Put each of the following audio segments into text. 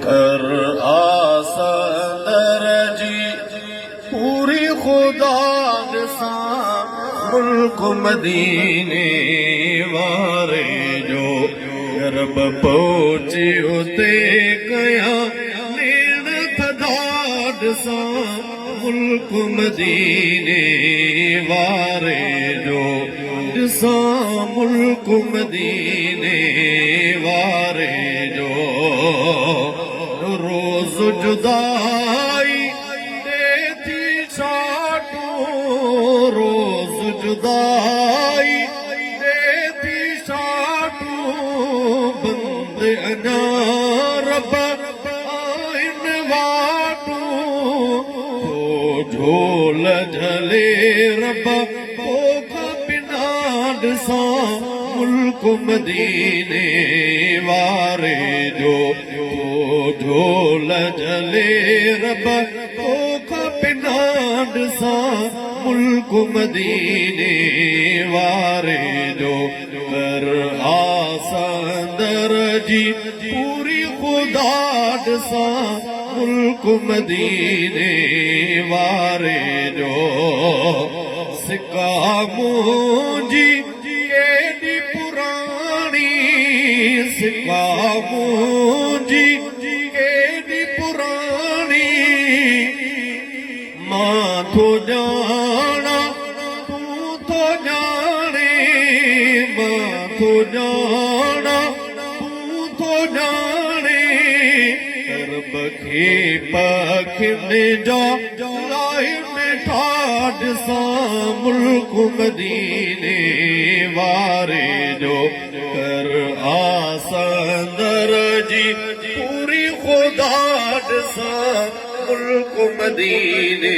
कर आसंदर जी पूरी खुदा सा मुल्क मदीने वारे जो रब पहुंची उते कया नेण थदाड सा मुल्क मदीने वारे जो सा मुल्क मदीने वारे जो रोज जुदाई देती छाटू रोज जुदाई देती छाटू बंद अना रब आइन वाटू तो झोल झले रब सा मुल्क मदीने वारे जो झोल झले रब पिनाड सा मुल्क मदीने वारे जो कर आसंदर जी पूरी खुदाड सा मुल्क मदीने वारे जो सिका मुंजी एडी पुरानी सिका मुंजी एडी पुरानी मां तो जाना तू तो जाने मां तो जाना तू तो जाने रब के पखने जा ठाड सा मुल्क मदीने वारे जो कर आसंदर जी पूरी खुदाड सा मुल्क मदीने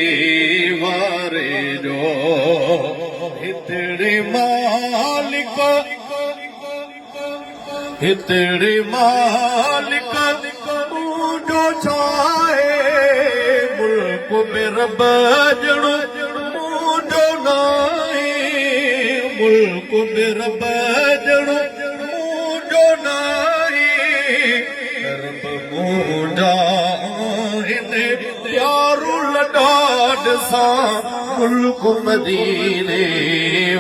वारे जो हितड़े मालिक जो चाहे मुल्क में रब जड़ो मुंडो नाए मुल्क में रब जड़ो मुंडो नाए रब मुंडा हिने यारू लडाड सा मुल्क मदीने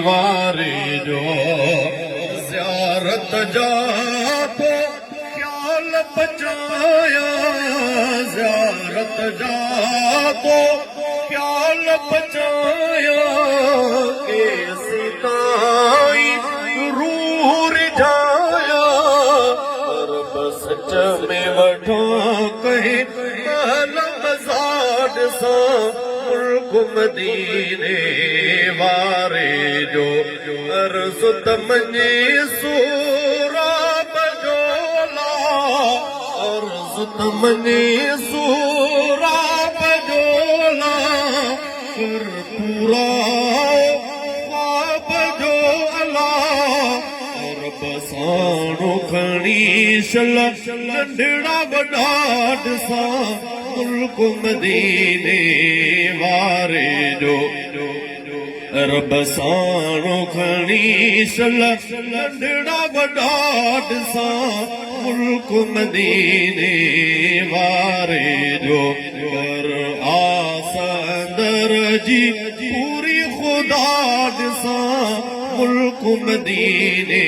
वारे जो ज़ियारत जा तो ख्याल बचाया ज़ियारत जा तो ख्याल बचाया के सिताई रूह रिझाया रब सच में वठो कहे मज़ाड सा मुल्क मदीने वारे जो अर्ज़ तमने सूरा बजोला अर्ज़ तमने सूरा बजोला कर पूरा ख्वाब जो अला रब साणो खणी शल नंढड़ा वॾाड सा मुल्क मदीने वारे जो रब साणो खणी शल नंढड़ा वॾाड सा मुल्क मदीने वारे जो कर आसंदर जी पूरी खुदाड सा मुल्क मदीने